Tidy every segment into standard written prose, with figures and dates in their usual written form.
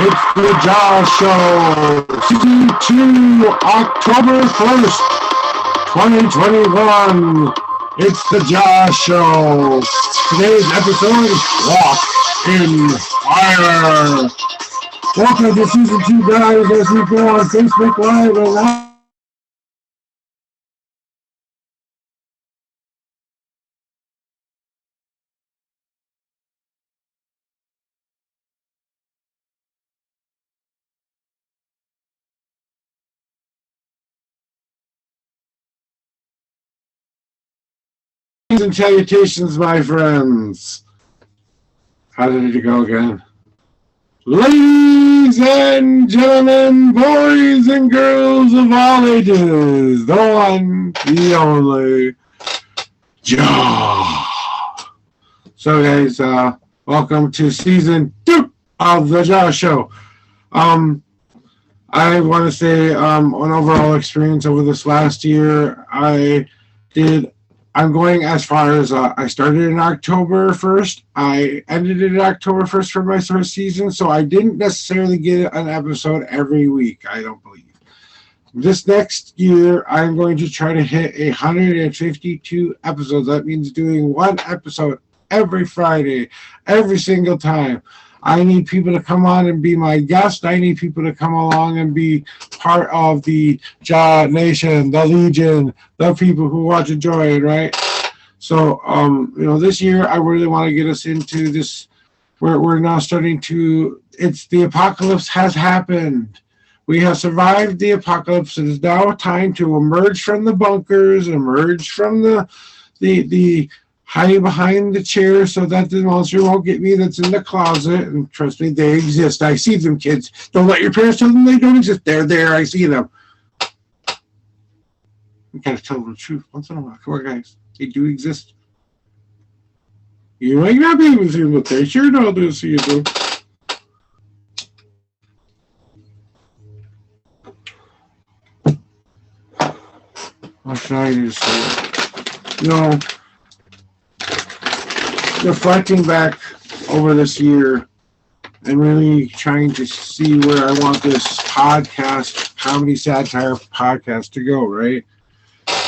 It's the J.A.W. Show, Season 2, October 1st, 2021. It's the J.A.W. Show. Today's episode is Walkin. Fire. Welcome to Season 2, guys, as we go on Facebook Live and live. And salutations, my friends. How did it go again? Ladies and gentlemen, boys and girls of all ages, the one, the only, J.A.W. So, guys, welcome to Season 2 of the J.A.W. Show. I want to say an overall experience over this last year, I'm going as far as I started in October 1st. I ended it October 1st for my first season, so I didn't necessarily get an episode every week, I don't believe. This next year, I'm going to try to hit 152 episodes. That means doing one episode every Friday, every single time. I need people to come on and be my guest. I need people to come along and be part of the J.A.W. Nation, the Legion, the people who watch and join, right? So, this year I really want to get us into this. We're now starting to. It's the apocalypse has happened. We have survived the apocalypse. It is now time to emerge from the bunkers, emerge from the hiding behind the chair so that the monster won't get me that's in the closet. And trust me, they exist. I see them, kids. Don't let your parents tell them they don't exist. They're there. I see them. You gotta tell them the truth once in a while. Come on, guys. They do exist. You might not be able to see them, but they sure know they'll see you, though. What should I do? Reflecting back over this year and really trying to see where I want this podcast, comedy satire podcast, to go, right?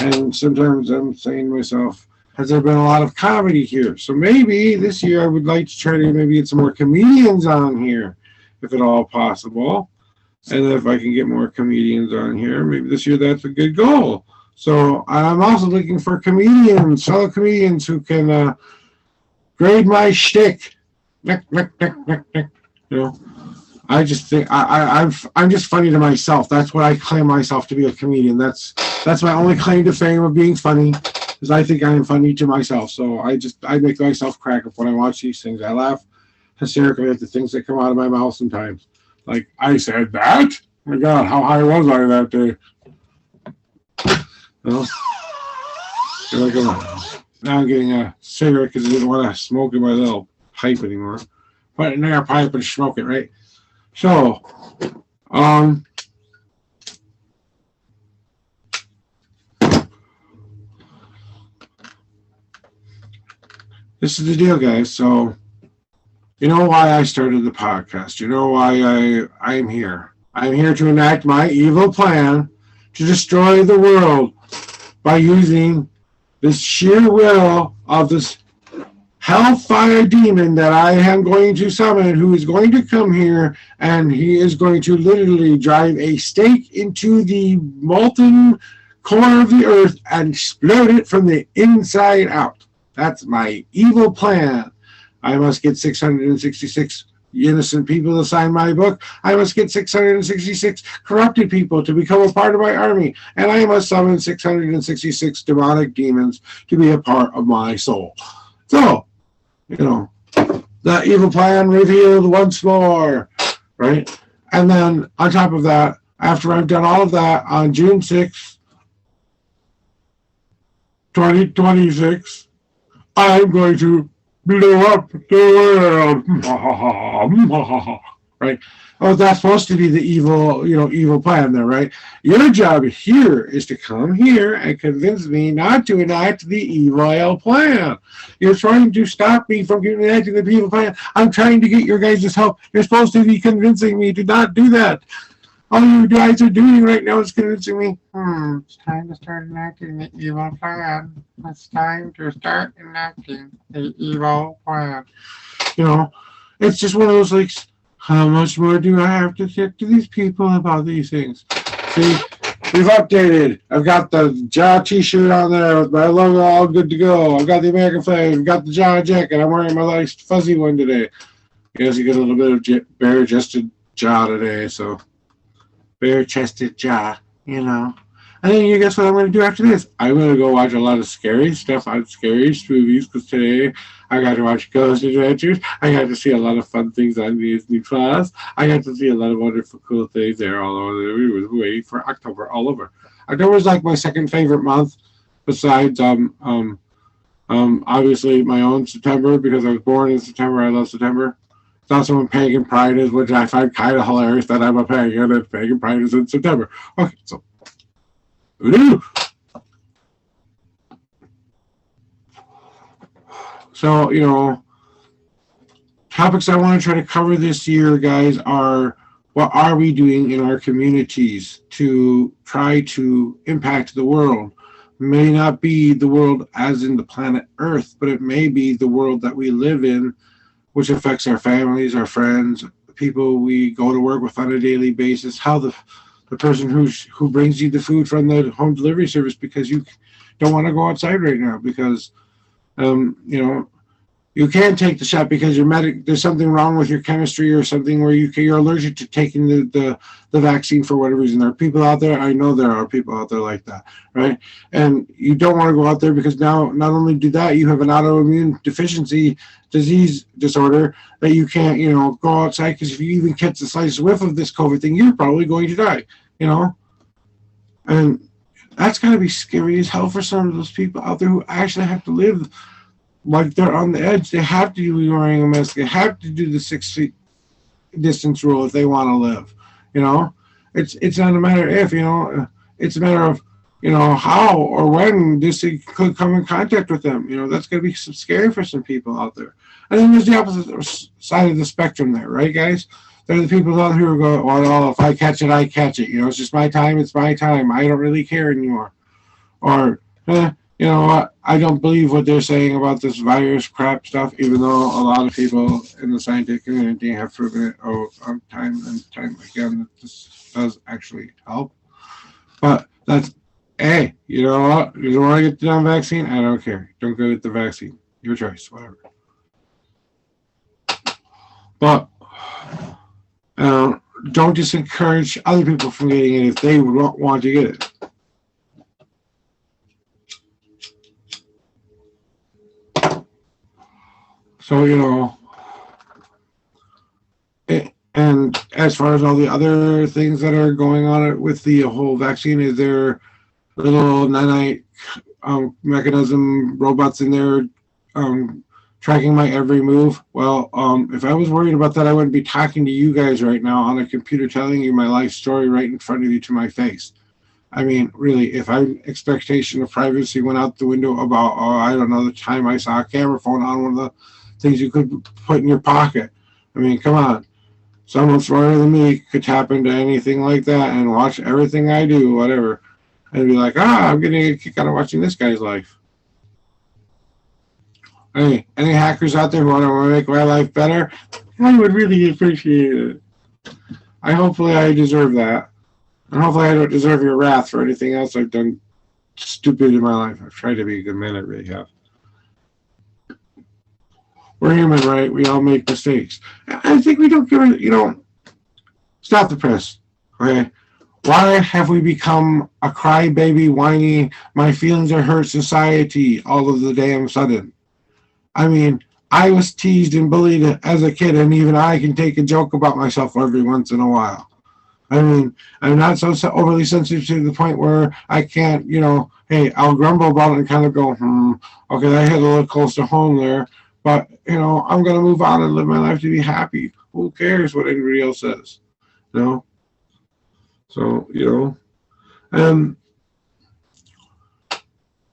And sometimes I'm saying to myself, has there been a lot of comedy here? So maybe this year I would like to try to maybe get some more comedians on here, if at all possible. And if I can get more comedians on here, maybe this year that's a good goal. So I'm also looking for comedians, fellow comedians who can grade my shtick. I just think I'm just funny to myself. That's what I claim myself to be, a comedian. That's my only claim to fame of being funny, is I think I am funny to myself. So I make myself crack up when I watch these things. I laugh hysterically at the things that come out of my mouth sometimes. Like, I said that? Oh my God, how high was I that day? Now I'm getting a cigarette because I didn't want to smoke in my little pipe anymore. Put it in their pipe and smoke it, right? So, this is the deal, guys. So, you know why I started the podcast. You know why I'm here. I'm here to enact my evil plan to destroy the world by using this sheer will of this hellfire demon that I am going to summon, who is going to come here, and he is going to literally drive a stake into the molten core of the earth and explode it from the inside out. That's my evil plan. I must get 666 innocent people to sign my book. I must get 666 corrupted people to become a part of my army. And I must summon 666 demonic demons to be a part of my soul. So, the evil plan revealed once more, right? And then on top of that, after I've done all of that, on June 6th, 2026, I'm going to blow up the world. Right? Oh, that's supposed to be the evil, evil plan there, right? Your job here is to come here and convince me not to enact the evil plan. You're trying to stop me from enacting the evil plan. I'm trying to get your guys' help. You're supposed to be convincing me to not do that. All you guys are doing right now is convincing me. It's time to start enacting the evil plan. It's time to start enacting the evil plan. You know, it's just one of those like, how much more do I have to talk to these people about these things? See, we've updated. I've got the J.A.W t-shirt on there with my logo all good to go. I've got the American flag. I've got the J.A.W jacket. I'm wearing my nice fuzzy one today. Yes, you get a little bit of bare-chested J.A.W today, so bare-chested J.A.W, And then you guess what I'm going to do after this? I'm going to go watch a lot of scary stuff on scary movies because today I got to watch Ghost Adventures. I got to see a lot of fun things on Disney Plus. I got to see a lot of wonderful, cool things there all over. We was waiting for October all over. October is like my second favorite month, besides obviously my own September because I was born in September. I love September. It's also when Pagan Pride is, which I find kind of hilarious that I'm a pagan and Pagan Pride is in September. Okay, so. So, topics I want to try to cover this year, guys, are what are we doing in our communities to try to impact the world? May not be the world as in the planet Earth, but it may be the world that we live in, which affects our families, our friends, the people we go to work with on a daily basis, how the person who brings you the food from the home delivery service because you don't want to go outside right now because you can't take the shot because there's something wrong with your chemistry or something where you're allergic to taking the vaccine for whatever reason. There are people out there, I know there are people out there like that, right? And you don't want to go out there because now not only do that, you have an autoimmune deficiency disease disorder that you can't, go outside because if you even catch the slightest whiff of this COVID thing, you're probably going to die, And that's got to be scary as hell for some of those people out there who actually have to live like they're on the edge. They have to be wearing a mask. They have to do the 6 feet distance rule if they want to live. It's not a matter if, it's a matter of, how or when this could come in contact with them. That's going to be scary for some people out there. And then there's the opposite side of the spectrum there, right, guys? There are the people out here who go, well, if I catch it, I catch it. It's just my time. It's my time. I don't really care anymore. Or, you know what? I don't believe what they're saying about this virus crap stuff, even though a lot of people in the scientific community have proven it time and time again that this does actually help. But that's, hey, you know what? You don't want to get the damn vaccine? I don't care. Don't go get the vaccine. Your choice, whatever. But don't discourage other people from getting it if they would want to get it. So, and as far as all the other things that are going on with the whole vaccine, is there little nanite mechanism robots in there tracking my every move? Well, if I was worried about that, I wouldn't be talking to you guys right now on a computer telling you my life story right in front of you to my face. I mean, really, if expectation of privacy went out the window about, I don't know, the time I saw a camera phone on one of the things you could put in your pocket. I mean, come on. Someone smarter than me could tap into anything like that and watch everything I do, whatever, and be like, I'm getting a kick out of watching this guy's life. Hey, any hackers out there who want to make my life better? I would really appreciate it. Hopefully I deserve that. And hopefully I don't deserve your wrath for anything else I've done stupid in my life. I've tried to be a good man, I really have. We're human, right? We all make mistakes. I think we don't give it, stop the press, okay? Why have we become a crybaby, whiny, my feelings are hurt society all of the damn sudden? I mean, I was teased and bullied as a kid, and even I can take a joke about myself every once in a while. I mean, I'm not so overly sensitive to the point where I can't, hey, I'll grumble about it and kind of go, okay, that hit a little close to home there. But, I'm going to move on and live my life to be happy. Who cares what anybody else says? You know, so and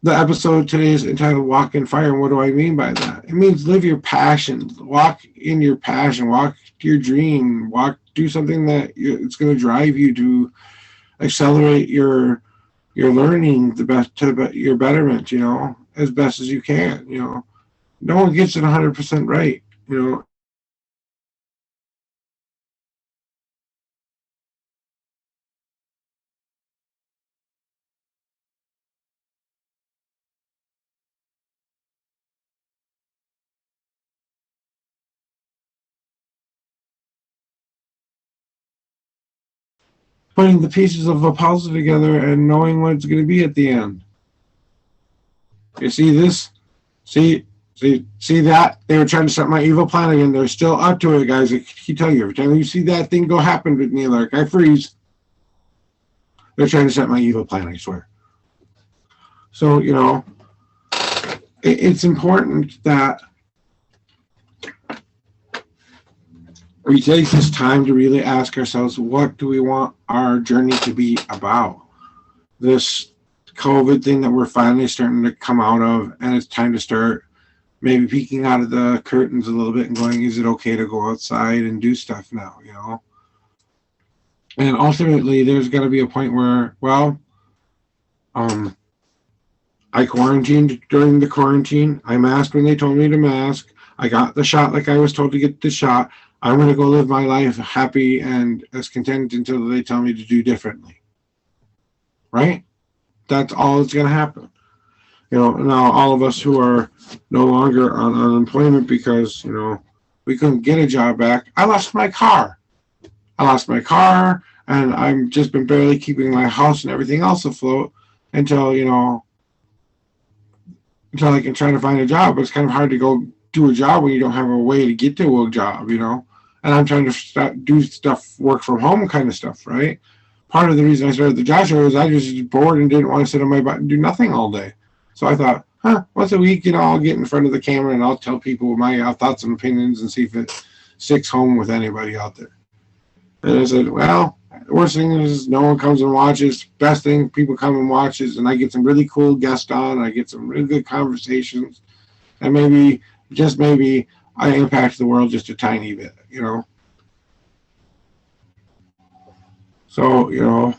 the episode today is entitled "Walk in Fire." And what do I mean by that? It means live your passion, walk in your passion, walk your dream, do something that it's going to drive you to accelerate your learning the best to your betterment. As best as you can. No one gets it 100% right. Putting the pieces of a puzzle together and knowing what it's going to be at the end. You see this? See that? They were trying to set my evil plan again. They're still up to it, guys. I keep telling you, every time you see that thing go happen with me, like I freeze. They're trying to set my evil plan, I swear. So, it's important that we take this time to really ask ourselves, what do we want our journey to be about? This COVID thing that we're finally starting to come out of, and it's time to start maybe peeking out of the curtains a little bit and going, is it okay to go outside and do stuff now, And ultimately, there's got to be a point where, I quarantined during the quarantine. I masked when they told me to mask. I got the shot like I was told to get the shot. I'm going to go live my life happy and as content until they tell me to do differently. Right? That's all that's going to happen. Now all of us who are no longer on unemployment because, we couldn't get a job back. I lost my car. And I've just been barely keeping my house and everything else afloat until I can try to find a job. But it's kind of hard to go do a job when you don't have a way to get to a job, And I'm trying to do stuff, work from home kind of stuff, right? Part of the reason I started the J.A.W was I was just bored and didn't want to sit on my butt and do nothing all day. So I thought, once a week, I'll get in front of the camera and I'll tell people my thoughts and opinions and see if it sticks home with anybody out there. And I said, well, the worst thing is no one comes and watches. Best thing, people come and watches, and I get some really cool guests on. I get some really good conversations. And maybe, just maybe, I impact the world just a tiny bit, So,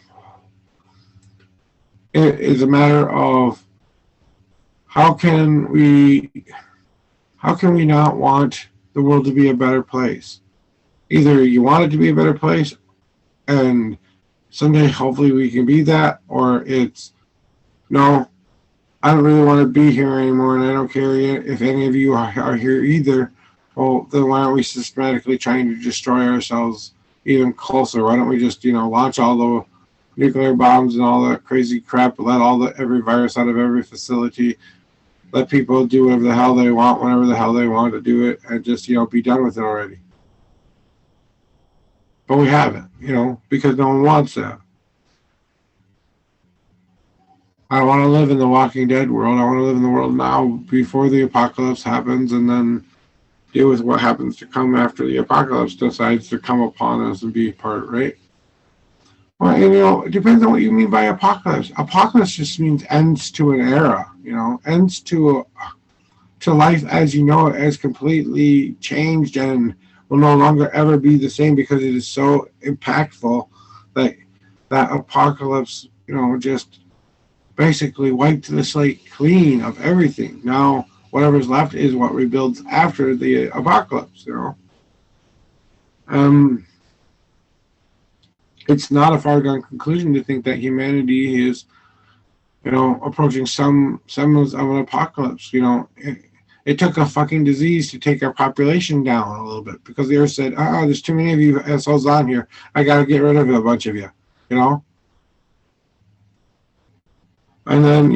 it is a matter of how can we not want the world to be a better place? Either you want it to be a better place, and someday hopefully we can be that, or it's no, I don't really want to be here anymore, and I don't care if any of you are here either. Well, then why aren't we systematically trying to destroy ourselves even closer? Why don't we just launch all the nuclear bombs and all that crazy crap, let every virus out of every facility, let people do whatever the hell they want, whenever the hell they want to do it, and just be done with it already. But we haven't, because no one wants that. I want to live in the Walking Dead world. I want to live in the world now before the apocalypse happens, and then deal with what happens to come after the apocalypse decides to come upon us and be part, right? Well, and, it depends on what you mean by apocalypse. Apocalypse just means ends to an era, ends to life as you know it, as completely changed and will no longer ever be the same because it is so impactful that that apocalypse, just basically wiped the slate clean of everything. Now, whatever's left is what rebuilds after the apocalypse, It's not a far gone conclusion to think that humanity is, approaching some semblance of an apocalypse. It took a fucking disease to take our population down a little bit because the earth said, there's too many of you assholes on here. I got to get rid of a bunch of you, And then,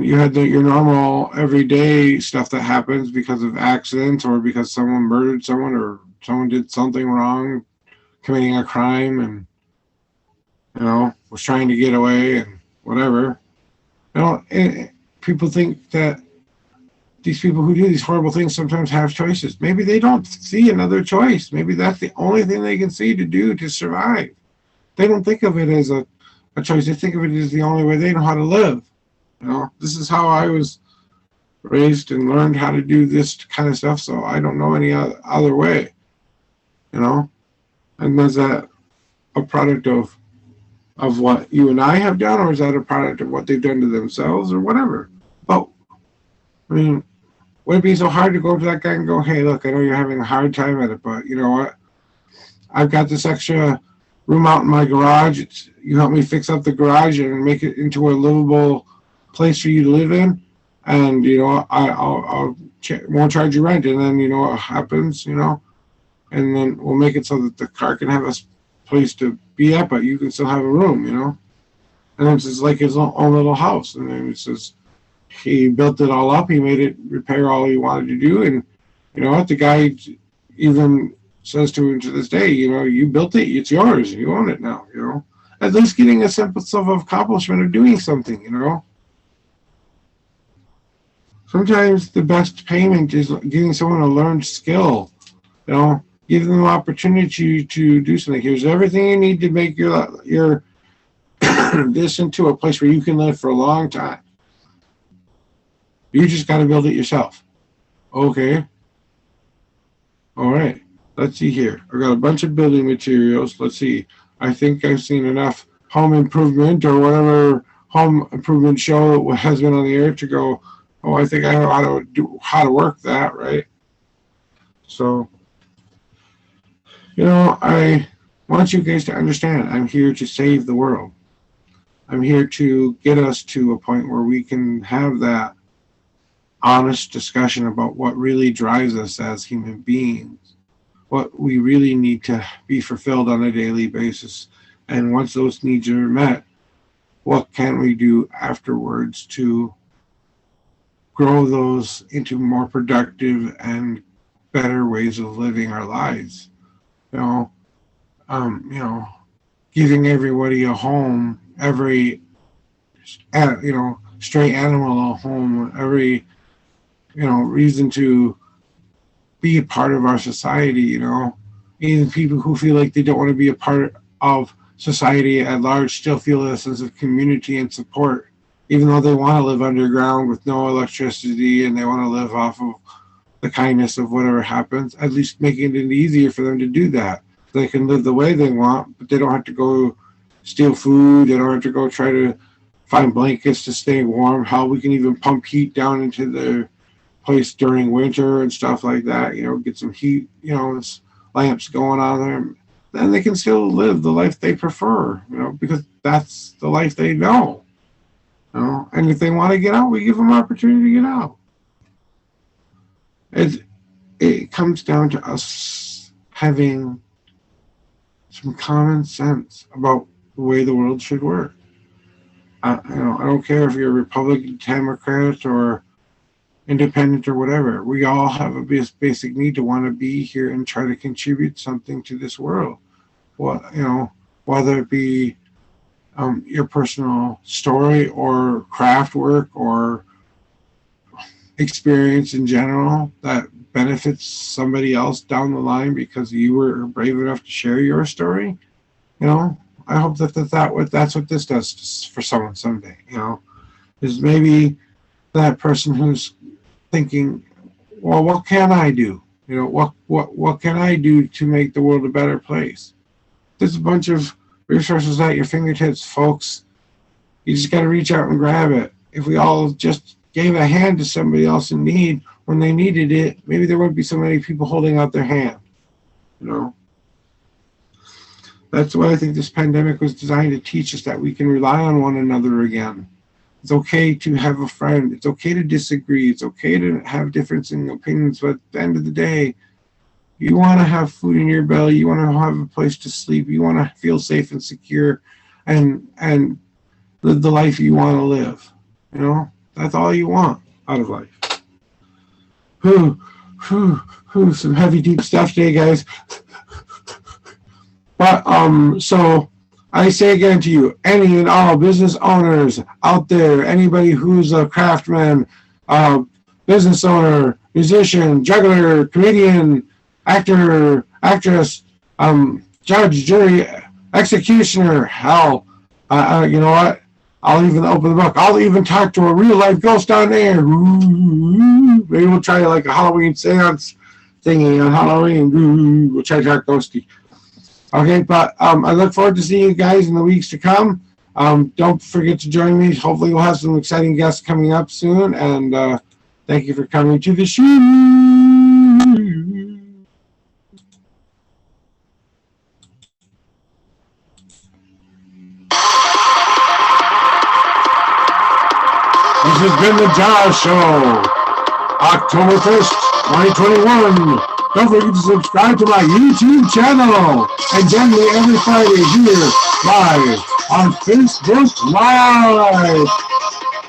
you had your normal everyday stuff that happens because of accidents or because someone murdered someone or someone did something wrong, committing a crime and, was trying to get away and whatever. People think that these people who do these horrible things sometimes have choices. Maybe they don't see another choice. Maybe that's the only thing they can see to do to survive. They don't think of it as a choice. They think of it as the only way they know how to live. This is how I was raised and learned how to do this kind of stuff, so I don't know any other way. And is that a product of what you and I have done, or is that a product of what they've done to themselves, or whatever? But I mean, would it be so hard to go to that guy and go, hey, look, I know you're having a hard time at it, but you know what? I've got this extra room out in my garage. You help me fix up the garage and make it into a livable place for you to live in, and I'll won't charge you rent. And then what happens, and then we'll make it so that the car can have a place to be at, but you can still have a room, And it's just like his own little house. And then it says he built it all up. He made it repair all he wanted to do, and you know what? The guy even says to him to this day, you built it, it's yours, you own it now. At least getting a sense of accomplishment of doing something. Sometimes the best payment is giving someone a learned skill. Give them an opportunity to do something. Here's everything you need to make your this into a place where you can live for a long time. You just got to build it yourself. Okay. All right. Let's see here. I've got a bunch of building materials. Let's see. I think I've seen enough home improvement or whatever home improvement show has been on the air to go, oh, I think I know how to work that, right? So, I want you guys to understand I'm here to save the world. I'm here to get us to a point where we can have that honest discussion about what really drives us as human beings, what we really need to be fulfilled on a daily basis. And once those needs are met, what can we do afterwards to grow those into more productive and better ways of living our lives? Giving everybody a home, every stray animal a home, every reason to be a part of our society. Even people who feel like they don't want to be a part of society at large still feel a sense of community and support, even though they want to live underground with no electricity and they want to live off of the kindness of whatever happens. At least making it easier for them to do that. They can live the way they want, but they don't have to go steal food. They don't have to go try to find blankets to stay warm. How we can even pump heat down into their place during winter and stuff like that. Get some heat, lamps going on there. Then they can still live the life they prefer, because that's the life they know. And if they want to get out, we give them opportunity to get out. It comes down to us having some common sense about the way the world should work. I don't care if you're a Republican, Democrat, or independent or whatever. We all have a basic need to want to be here and try to contribute something to this world. Whether it be your personal story or craft work or experience in general that benefits somebody else down the line because you were brave enough to share your story. I hope that's what this does for someone someday. Is maybe that person who's thinking, well, what can I do? What can I do to make the world a better place? There's a bunch of resources at your fingertips, folks. You just got to reach out and grab it. If we all just gave a hand to somebody else in need when they needed it, maybe there wouldn't be so many people holding out their hand. That's why I think this pandemic was designed to teach us that we can rely on one another again. It's okay to have a friend. It's okay to disagree. It's okay to have different opinions. But at the end of the day, you want to have food in your belly. You want to have a place to sleep. You want to feel safe and secure and live the life you want to live. That's all you want out of life. Some heavy, deep stuff today, guys. But so I say again to you, any and all business owners out there, anybody who's a craftsman, business owner, musician, juggler, comedian, actor, actress, judge, jury, executioner. Hell, you know what? I'll even open the book. I'll even talk to a real life ghost on there. Maybe we'll try like a Halloween seance thingy on Halloween. We'll try to talk ghosty. Okay, but I look forward to seeing you guys in the weeks to come. Don't forget to join me. Hopefully we'll have some exciting guests coming up soon. And thank you for coming to the show. This has been the J.A.W. Show, October 1st, 2021. Don't forget to subscribe to my YouTube channel and join me every Friday here live on Facebook Live.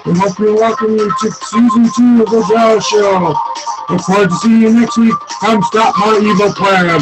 We hope you're welcome to Season 2 of the J.A.W. Show. Look forward to seeing you next week. Come stop my evil plan.